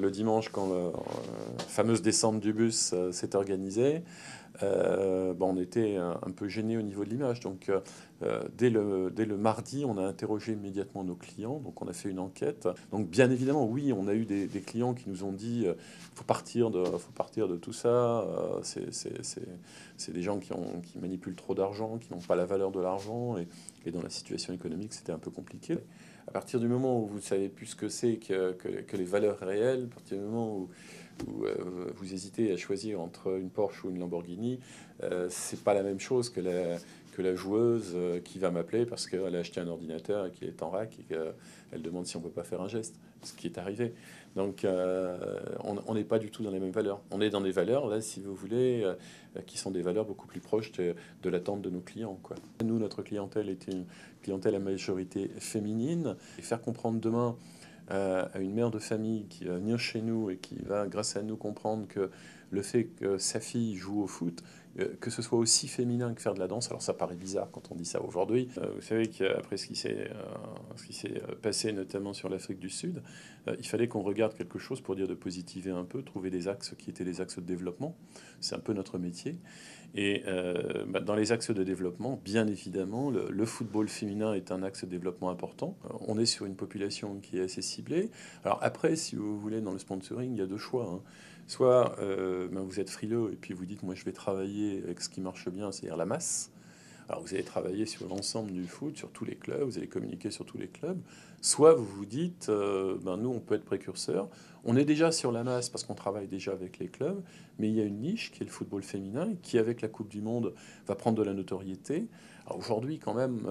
le dimanche, quand la fameuse descente du bus s'est organisée, on était un peu gêné au niveau de l'image. Donc, dès le mardi, on a interrogé immédiatement nos clients. Donc, on a fait une enquête. Donc, bien évidemment, oui, on a eu des clients qui nous ont dit faut partir de tout ça. C'est des gens qui manipulent trop d'argent, qui n'ont pas la valeur de l'argent. Et dans la situation économique, c'était un peu compliqué. À partir du moment où vous savez plus ce que c'est que les valeurs réelles, à partir du moment où vous hésitez à choisir entre une Porsche ou une Lamborghini, c'est pas la même chose que la joueuse qui va m'appeler parce qu'elle a acheté un ordinateur et qu'il est en rack et qu'elle demande si on peut pas faire un geste, ce qui est arrivé. Donc on n'est pas du tout dans les mêmes valeurs. On est dans des valeurs, là, si vous voulez, qui sont des valeurs beaucoup plus proches de l'attente de nos clients, quoi. Nous, notre clientèle était une clientèle à majorité féminine. Et faire comprendre demain à une mère de famille qui va venir chez nous et qui va, grâce à nous, comprendre que le fait que sa fille joue au foot, que ce soit aussi féminin que faire de la danse, alors ça paraît bizarre quand on dit ça aujourd'hui. Vous savez qu'après ce qui s'est passé notamment sur l'Afrique du Sud, il fallait qu'on regarde quelque chose pour dire de positiver un peu, trouver des axes qui étaient les axes de développement. C'est un peu notre métier. Et dans les axes de développement, bien évidemment, le football féminin est un axe de développement important. On est sur une population qui est assez ciblée. Alors après, si vous voulez, dans le sponsoring, il y a deux choix, hein. Soit vous êtes frileux et puis vous dites, moi je vais travailler avec ce qui marche bien, c'est-à-dire la masse. Alors vous allez travailler sur l'ensemble du foot, sur tous les clubs, vous allez communiquer sur tous les clubs. Soit vous vous dites, nous on peut être précurseur. On est déjà sur la masse parce qu'on travaille déjà avec les clubs, mais il y a une niche qui est le football féminin qui avec la Coupe du Monde va prendre de la notoriété. Alors aujourd'hui quand même,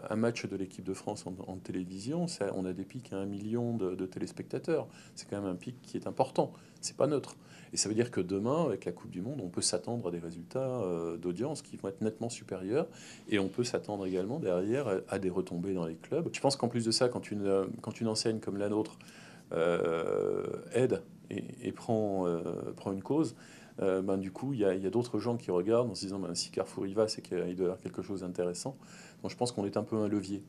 un match de l'équipe de France en télévision, on a des pics à 1 million de téléspectateurs. C'est quand même un pic qui est important. C'est pas neutre. Et ça veut dire que demain, avec la Coupe du Monde, on peut s'attendre à des résultats d'audience qui vont être nettement supérieurs. Et on peut s'attendre également derrière à des retombées dans les clubs. Je pense qu'en plus de ça, quand une enseigne comme la nôtre aide et prend une cause, du coup, il y a d'autres gens qui regardent en se disant si Carrefour y va, c'est qu'il doit y avoir quelque chose d'intéressant. Donc je pense qu'on est un peu un levier.